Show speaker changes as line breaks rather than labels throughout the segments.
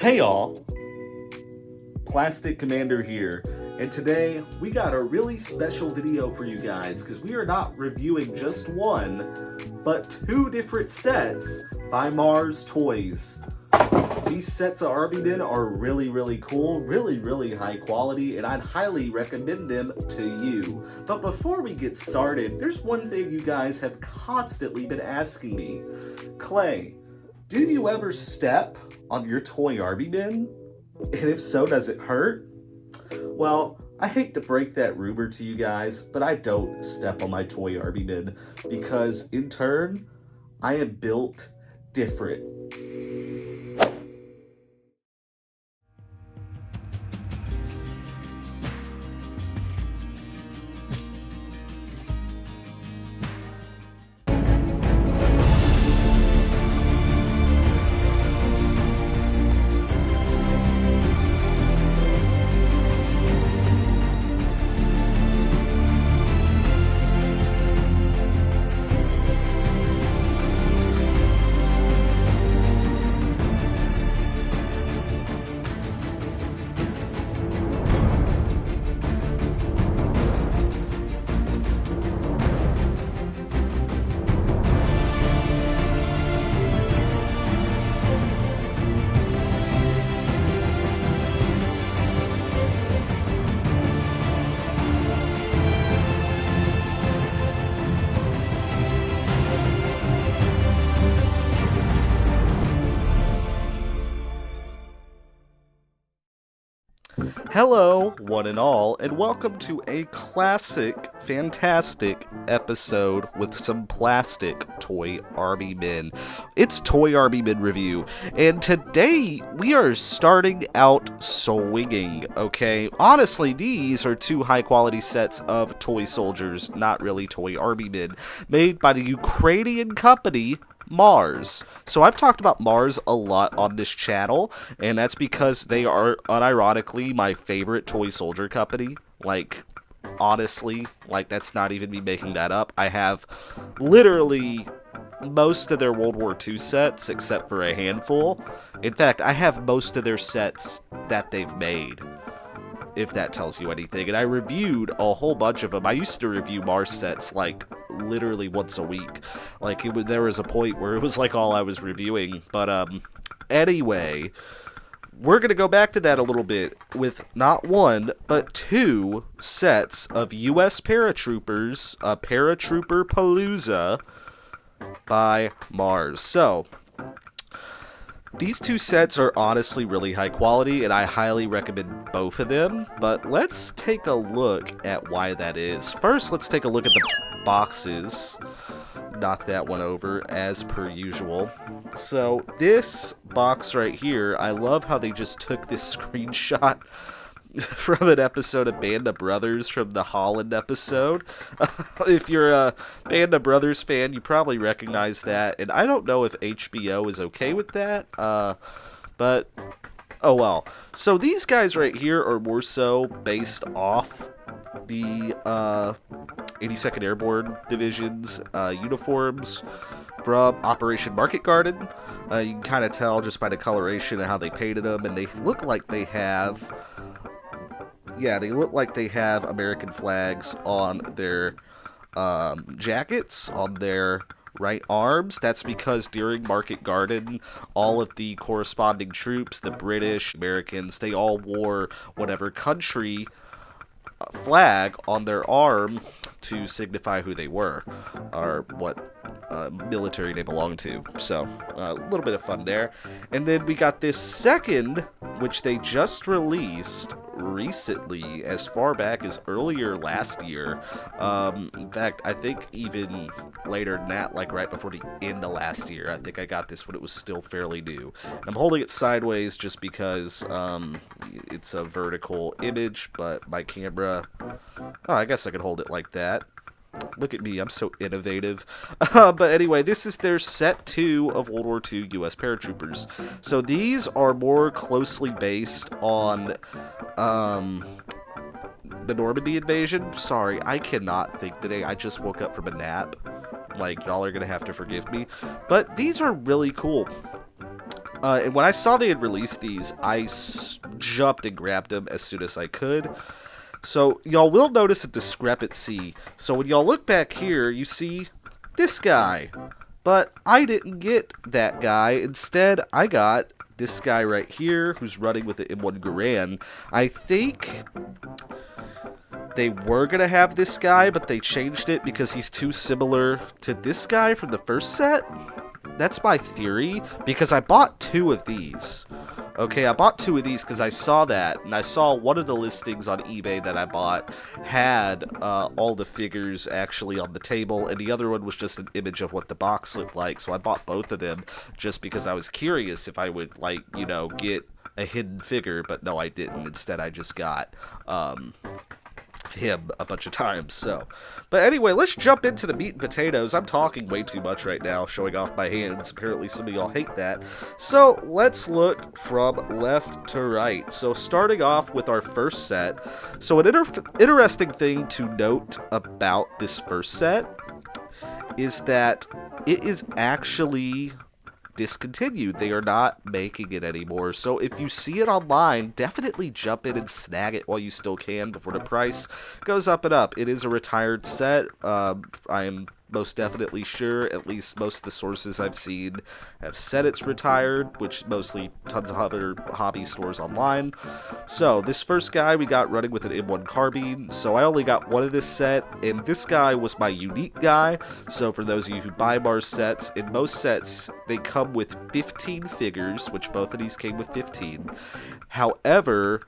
Hey all, Plastic Commander here, and today we got a really special video for you guys because we are not reviewing just one, but two different sets by Mars Toys. These sets of Army Men are really cool, really high quality, and I'd highly recommend them to you. But before we get started, there's one thing you guys have constantly been asking me. Clay, do you ever step on your toy Army Men? And if so, does it hurt? Well, I hate to break that rumor to you guys, but I don't step on my toy Army Men because in turn, I am built different. Hello, one and all, and welcome to a classic, fantastic episode with some plastic Toy Army Men. It's Toy Army Men Review, and today we are starting out swinging, okay? Honestly, these are two high-quality sets of toy soldiers, not really Toy Army Men, made by the Ukrainian company Mars. So I've talked about Mars a lot on this channel, and that's because they are unironically my favorite toy soldier company. Like, honestly, like, that's not even me making that up. I have literally most of their World War II sets, except for a handful. In fact, I have most of their sets that they've made, if that tells you anything. And I reviewed a whole bunch of them. I used to review Mars sets, like, literally once a week. Like, there was a point where it was, like, all I was reviewing. But, anyway, we're gonna go back to that a little bit with not one, but two sets of U.S. Paratroopers, Paratrooper Palooza by Mars. So, these two sets are honestly really high quality, and I highly recommend both of them, but let's take a look at why that is. First, let's take a look at the boxes. Knock that one over, as per usual. So, this box right here, I love how they just took this screenshot from an episode of Band of Brothers from the Holland episode. If you're a Band of Brothers fan, you probably recognize that, and I don't know if HBO is okay with that, but oh well. So these guys right here are more so based off the 82nd Airborne Division's uniforms from Operation Market Garden. You can kind of tell just by the coloration and how they painted them, and they look like they have... Yeah, they look like they have American flags on their jackets, on their right arms. That's because during Market Garden, all of the corresponding troops, the British, Americans, they all wore whatever country flag on their arm to signify who they were, or what military they belonged to. So, a little bit of fun there. And then we got this second, which they just released recently, as far back as earlier last year. In fact, I think even later than that, like right before the end of last year. I think I got this when it was still fairly new. And I'm holding it sideways just because it's a vertical image, but my camera... Oh, I guess I could hold it like that. Look at me, I'm so innovative. But anyway, this is their set 2 of World War II U.S. Paratroopers. So these are more closely based on the Normandy invasion. Sorry, I cannot think today. I just woke up from a nap. Like, y'all are gonna have to forgive me. But these are really cool. And when I saw they had released these, I jumped and grabbed them as soon as I could. So y'all will notice a discrepancy. So when y'all look back here, you see this guy. But I didn't get that guy. Instead, I got this guy right here who's running with the M1 Garand. I think they were going to have this guy, but they changed it because he's too similar to this guy from the first set. That's my theory, because I bought 2 of these. Okay, I bought 2 of these because I saw that, and I saw one of the listings on eBay that I bought had all the figures actually on the table, and the other one was just an image of what the box looked like, so I bought both of them just because I was curious if I would, like, you know, get a hidden figure, but no, I didn't. Instead, I just got him a bunch of times. So, but anyway, let's jump into the meat and potatoes. I'm talking way too much right now, showing off my hands. Apparently some of y'all hate that. So let's look from left to right. So starting off with our first set. So an interesting thing to note about this first set is that it is actually discontinued. They are not making it anymore. So if you see it online, definitely jump in and snag it while you still can before the price goes up and up. It is a retired set. I am most definitely sure, at least most of the sources I've seen have said it's retired, which mostly tons of other hobby stores online. So this first guy we got running with an M1 carbine, so I only got one of this set, and this guy was my unique guy. So for those of you who buy Mars sets, in most sets they come with 15 figures, which both of these came with 15. However,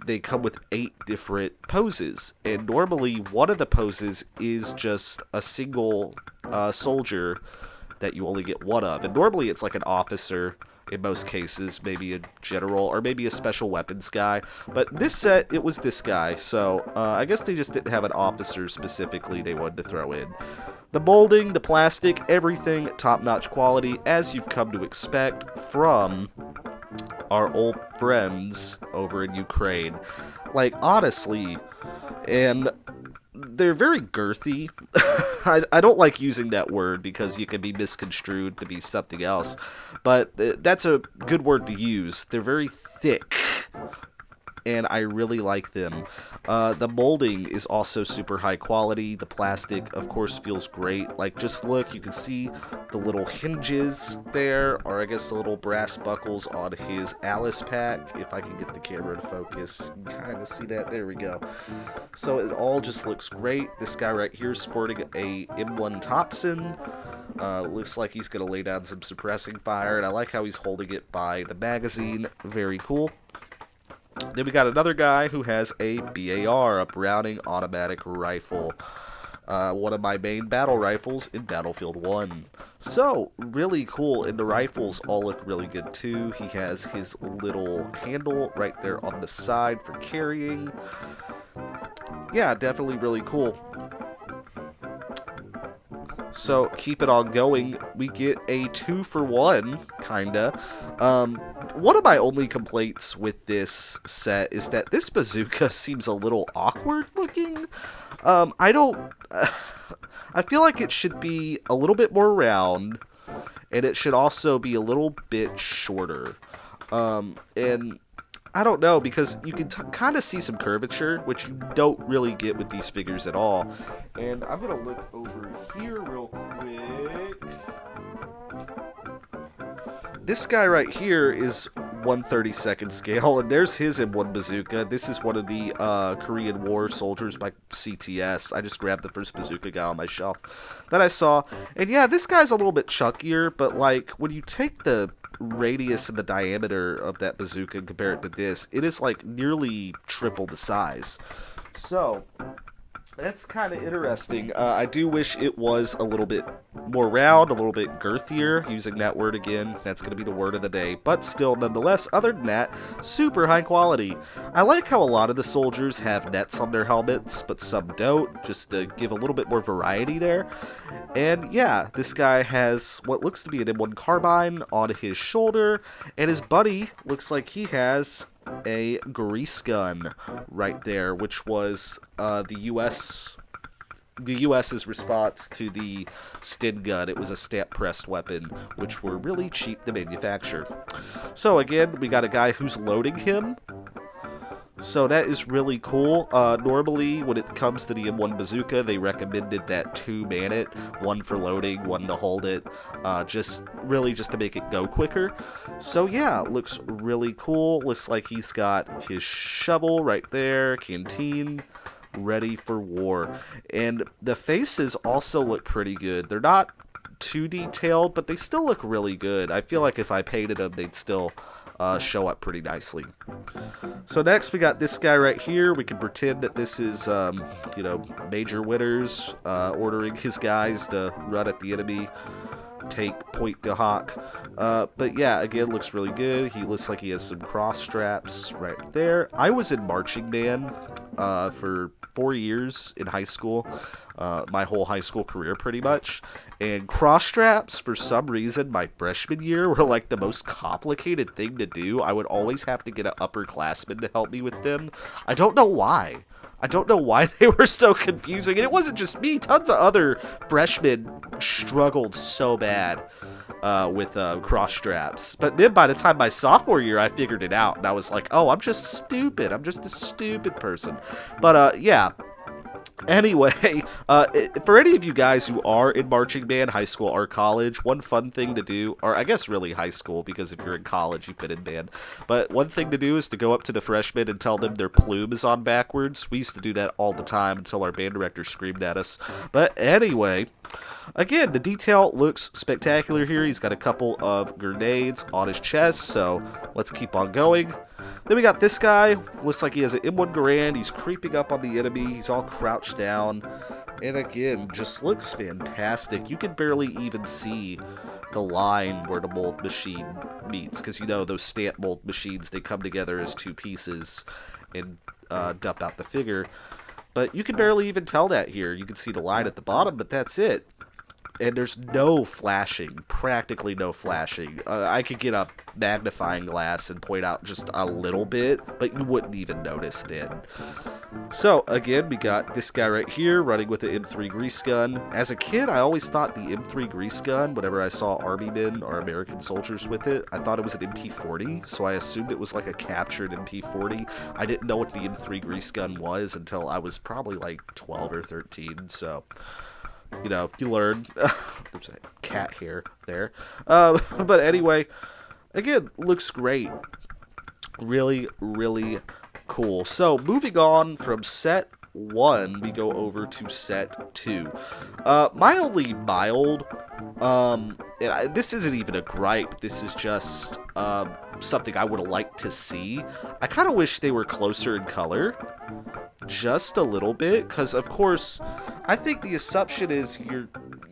they come with 8 different poses, and normally one of the poses is just a single soldier that you only get one of, and normally it's like an officer in most cases, maybe a general, or maybe a special weapons guy, but this set, it was this guy, so I guess they just didn't have an officer specifically they wanted to throw in. The molding, the plastic, everything top-notch quality, as you've come to expect from our old friends over in Ukraine. Like, honestly, and they're very girthy. I don't like using that word because you can be misconstrued to be something else, but that's a good word to use. They're very thick, and I really like them. The molding is also super high quality. The plastic, of course, feels great. Like, just look, you can see the little hinges there, or I guess the little brass buckles on his Alice pack. If I can get the camera to focus, you can kind of see that. There we go. So it all just looks great. This guy right here is sporting a M1 Thompson. Looks like he's going to lay down some suppressing fire, and I like how he's holding it by the magazine. Very cool. Then we got another guy who has a BAR, a Browning automatic rifle. One of my main battle rifles in Battlefield 1. So, really cool, and the rifles all look really good too. He has his little handle right there on the side for carrying. Yeah, definitely really cool. So, keep it on going. We get a 2-for-1, kinda. One of my only complaints with this set is that this bazooka seems a little awkward looking. I feel like it should be a little bit more round, and it should also be a little bit shorter. And I don't know, because you can kind of see some curvature, which you don't really get with these figures at all. And I'm going to look over here real quick. This guy right here is 1/32nd scale, and there's his M1 bazooka. This is one of the Korean War soldiers by CTS. I just grabbed the first bazooka guy on my shelf that I saw. And yeah, this guy's a little bit chunkier, but like when you take the radius and the diameter of that bazooka and compare it to this, it is like nearly triple the size. So that's kind of interesting. I do wish it was a little bit more round, a little bit girthier, using that word again. That's going to be the word of the day. But still, nonetheless, other than that, super high quality. I like how a lot of the soldiers have nets on their helmets, but some don't, just to give a little bit more variety there. And yeah, this guy has what looks to be an M1 carbine on his shoulder, and his buddy looks like he has a grease gun right there, which was the U.S. the U.S.'s response to the Sten gun. It was a stamp-pressed weapon, which were really cheap to manufacture. So again, we got a guy who's loading him. So that is really cool. Normally, when it comes to the M1 bazooka, they recommended that 2 man it, 1 for loading, 1 to hold it, just to make it go quicker. So yeah, looks really cool. Looks like he's got his shovel right there, canteen, ready for war. And the faces also look pretty good. They're not too detailed, but they still look really good. I feel like if I painted them, they'd still show up pretty nicely. So next we got this guy right here. We can pretend that this is, Major Winters ordering his guys to run at the enemy, take point to hawk. But yeah, again, looks really good. He looks like he has some cross straps right there. I was in marching band for 4 years in high school, my whole high school career pretty much, and cross straps for some reason my freshman year were like the most complicated thing to do. I would always have to get an upperclassman to help me with them. I don't know why they were so confusing, and it wasn't just me. Tons of other freshmen struggled so bad with cross straps. But then by the time my sophomore year, I figured it out, and I was like, oh, I'm just stupid. I'm just a stupid person. But yeah. Anyway, for any of you guys who are in marching band, high school or college, one fun thing to do, or I guess really high school, because if you're in college, you've been in band, but one thing to do is to go up to the freshmen and tell them their plume is on backwards. We used to do that all the time until our band director screamed at us. But anyway, again, the detail looks spectacular here. He's got a couple of grenades on his chest, so let's keep on going. Then we got this guy. Looks like he has an M1 Garand. He's creeping up on the enemy. He's all crouched down. And again, just looks fantastic. You can barely even see the line where the mold machine meets, because those stamp mold machines, they come together as 2 pieces and dump out the figure. But you can barely even tell that here. You can see the line at the bottom, but that's it. And there's no flashing, practically no flashing. I could get a magnifying glass and point out just a little bit, but you wouldn't even notice then. So, again, we got this guy right here running with the M3 grease gun. As a kid, I always thought the M3 grease gun, whenever I saw Army men or American soldiers with it, I thought it was an MP40, so I assumed it was like a captured MP40. I didn't know what the M3 grease gun was until I was probably like 12 or 13, so you learn. There's a cat hair there. But anyway, again, looks great. Really, really cool. So, moving on from set 1, we go over to set 2. Mildly mild. This isn't even a gripe. This is just something I would have liked to see. I kind of wish they were closer in color. Just a little bit, because of course I think the assumption is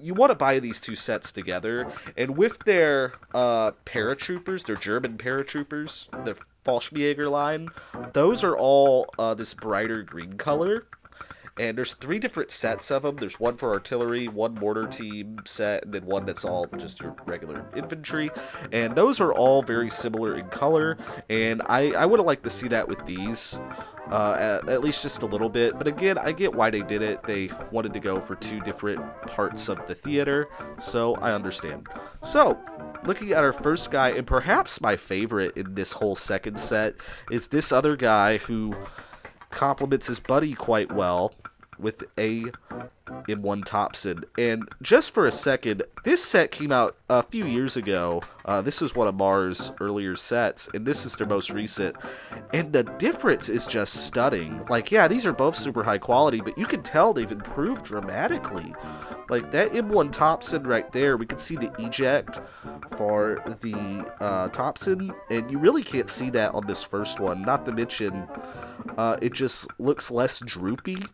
you want to buy these 2 sets together, and with their paratroopers, their German paratroopers, the Fallschirmjäger line, those are all this brighter green color. And there's 3 different sets of them. There's one for artillery, one mortar team set, and then one that's all just your regular infantry. And those are all very similar in color. And I would have liked to see that with these, at least just a little bit. But again, I get why they did it. They wanted to go for 2 different parts of the theater, so I understand. So, looking at our first guy, and perhaps my favorite in this whole second set, is this other guy who complements his buddy quite well with a M1 Thompson. And just for a second, this set came out a few years ago. This was one of Mars' earlier sets, and this is their most recent. And the difference is just stunning. Like, yeah, these are both super high quality, but you can tell they've improved dramatically. Like, that M1 Thompson right there, we can see the eject for the Thompson, and you really can't see that on this first one. Not to mention, it just looks less droopy,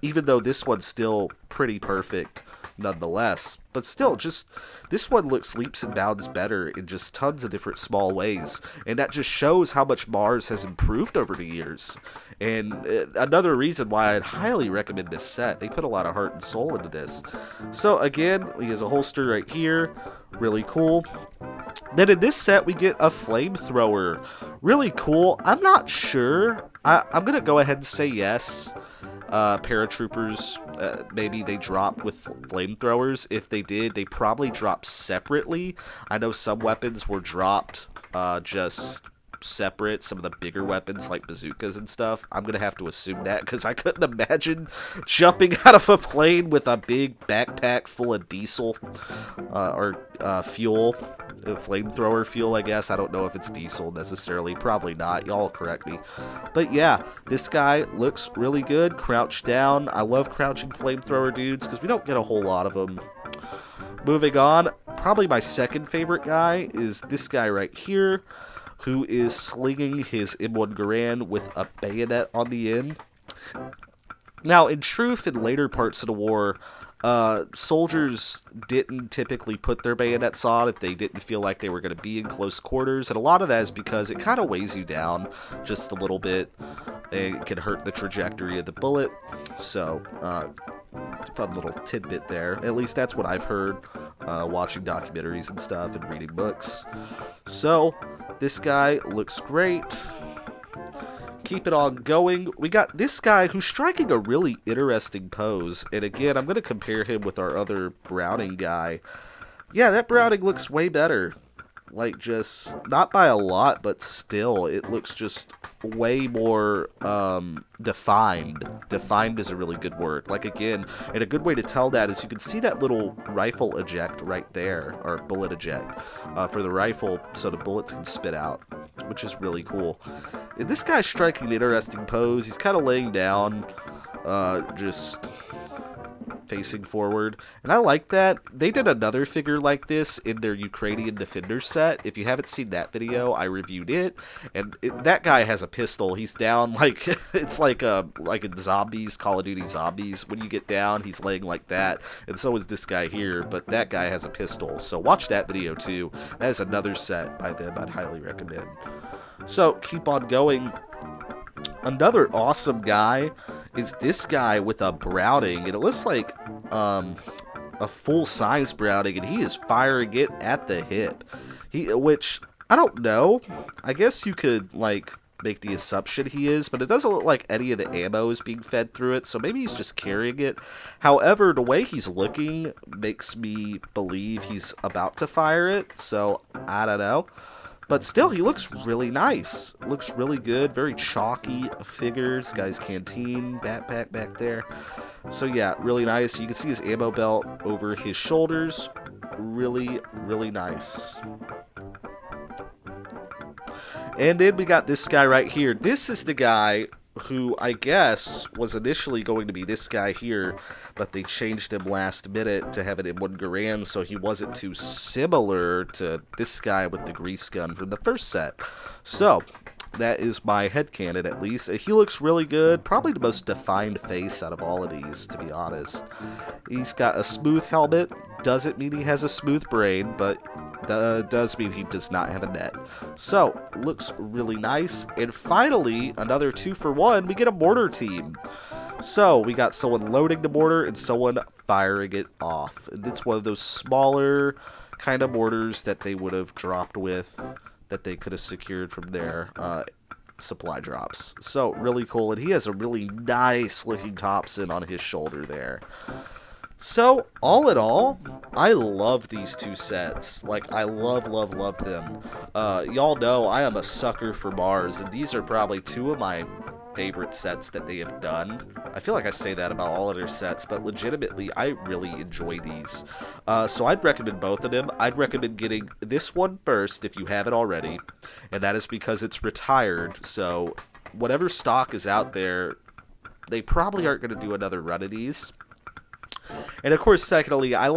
even though this one's still pretty perfect nonetheless. But still, just this one looks leaps and bounds better in just tons of different small ways, and that just shows how much Mars has improved over the years. And another reason why I'd highly recommend this set. They put a lot of heart and soul into this. So again, he has a holster right here, really cool. Then in this set, we get a flamethrower. Really cool. I'm not sure. I'm going to go ahead and say yes. paratroopers, maybe they dropped with flamethrowers. If they did, they probably dropped separately. I know some weapons were dropped just separate, some of the bigger weapons like bazookas and stuff. I'm gonna have to assume that, because I couldn't imagine jumping out of a plane with a big backpack full of diesel or fuel, flamethrower fuel, I guess. I don't know if it's diesel necessarily, probably not, y'all correct me. But yeah, this guy looks really good, crouched down. I love crouching flamethrower dudes because we don't get a whole lot of them. Moving on, probably my second favorite guy is this guy right here, who is slinging his M1 Garand with a bayonet on the end. Now, in truth, in later parts of the war, soldiers didn't typically put their bayonets on if they didn't feel like they were going to be in close quarters, and a lot of that is because it kind of weighs you down just a little bit. It can hurt the trajectory of the bullet, so fun little tidbit there. At least that's what I've heard watching documentaries and stuff and reading books. So this guy looks great. Keep it on going. We got this guy who's striking a really interesting pose, and again, I'm going to compare him with our other Browning guy. Yeah, that Browning looks way better. Like, just not by a lot, but still, it looks just way more defined. Defined is a really good word. Like, again, and a good way to tell that is you can see that little rifle eject right there, or bullet eject, for the rifle so the bullets can spit out, which is really cool. And this guy's striking an interesting pose. He's kind of laying down, just facing forward, and I like that. They did another figure like this in their Ukrainian Defender set. If you haven't seen that video, I reviewed it, and that guy has a pistol. He's down like it's like in Zombies, Call of Duty Zombies. When you get down, he's laying like that, and so is this guy here, but that guy has a pistol. So watch that video too. That is another set by them I'd highly recommend. So keep on going. Another awesome guy is this guy with a Browning, and it looks like a full-size Browning, and he is firing it at the hip. Which, I don't know, I guess you could, like, make the assumption he is, but it doesn't look like any of the ammo is being fed through it, so maybe he's just carrying it. However, the way he's looking makes me believe he's about to fire it, so I don't know. But still, he looks really nice. Looks really good. Very chalky figures. Guy's canteen, backpack back there. So yeah, really nice. You can see his ammo belt over his shoulders. Really, really nice. And then we got this guy right here. This is the guy who I guess was initially going to be this guy here, but they changed him last minute to have an M1 Garand so he wasn't too similar to this guy with the grease gun from the first set. So that is my headcanon, at least. He looks really good. Probably the most defined face out of all of these, to be honest. He's got a smooth helmet. Doesn't mean he has a smooth brain, but does mean he does not have a net. So, looks really nice. And finally, another 2-for-1, we get a mortar team. So, we got someone loading the mortar and someone firing it off. And it's one of those smaller kind of mortars that they would have dropped with, that they could have secured from their supply drops. So, really cool. And he has a really nice looking Thompson on his shoulder there. So, all in all, I love these two sets. Like, I love them. Y'all know I am a sucker for Mars, and these are probably two of my favorite sets that they have done. I feel like I say that about all of their sets, but legitimately, I really enjoy these. So I'd recommend both of them. I'd recommend getting this one first if you haven't already, and that is because it's retired, so whatever stock is out there, they probably aren't going to do another run of these. And of course, secondly, I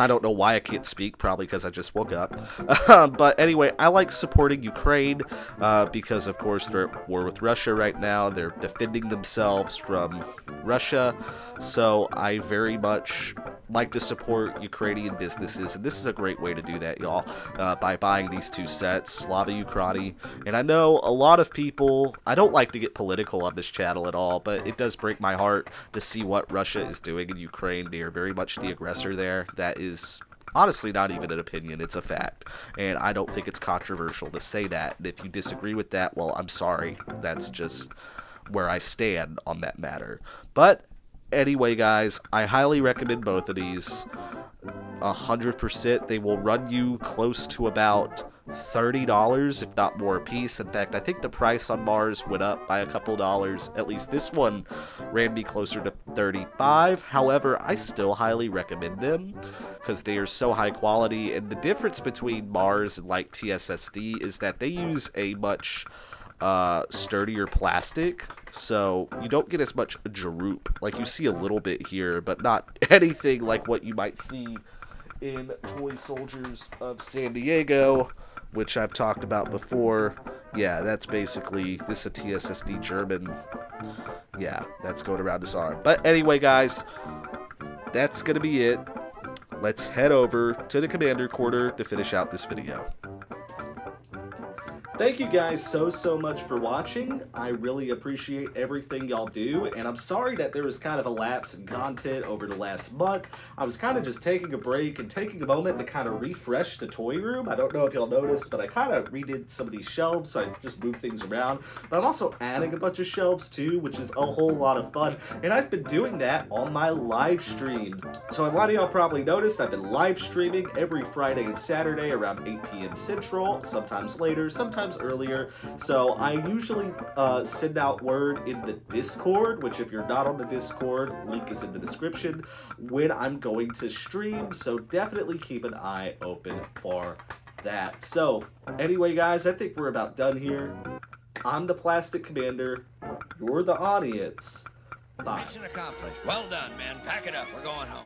don't know why I can't speak, probably because I just woke up. But anyway, I like supporting Ukraine because, of course, they're at war with Russia right now. They're defending themselves from Russia. So I very much like to support Ukrainian businesses, and this is a great way to do that, y'all, by buying these two sets, Slava Ukraini. And I know a lot of people, I don't like to get political on this channel at all, but it does break my heart to see what Russia is doing in Ukraine. They are very much the aggressor there. That is honestly not even an opinion, it's a fact. And I don't think it's controversial to say that. And if you disagree with that, well, I'm sorry. That's just where I stand on that matter. But anyway, guys, I highly recommend both of these. 100%. They will run you close to about $30, if not more, a piece. In fact, I think the price on Mars went up by a couple dollars. At least this one ran me closer to $35. However, I still highly recommend them because they are so high quality. And the difference between Mars and like TSSD is that they use a much sturdier plastic, so you don't get as much droop. Like, you see a little bit here, but not anything like what you might see in Toy Soldiers of San Diego, which I've talked about before. Yeah, that's basically, this is a TSSD German. Yeah, that's going around his arm. But anyway, guys, that's gonna be it. Let's head over to the Commander Quarter to finish out this video. Thank you guys so much for watching. I really appreciate everything y'all do, and I'm sorry that there was kind of a lapse in content over the last month. I was kind of just taking a break and taking a moment to kind of refresh the toy room. I don't know if y'all noticed, but I kind of redid some of these shelves, so I just moved things around. But I'm also adding a bunch of shelves too, which is a whole lot of fun, and I've been doing that on my live streams. So a lot of y'all probably noticed I've been live streaming every Friday and Saturday around 8 p.m. Central, sometimes later, sometimes earlier. So I usually send out word in the Discord, which if you're not on the Discord, link is in the description, when I'm going to stream. So definitely keep an eye open for that. So anyway, guys, I think we're about done here. I'm the Plastic Commander. You're the audience. Bye.
Mission accomplished. Well done, man. Pack it up. We're going home.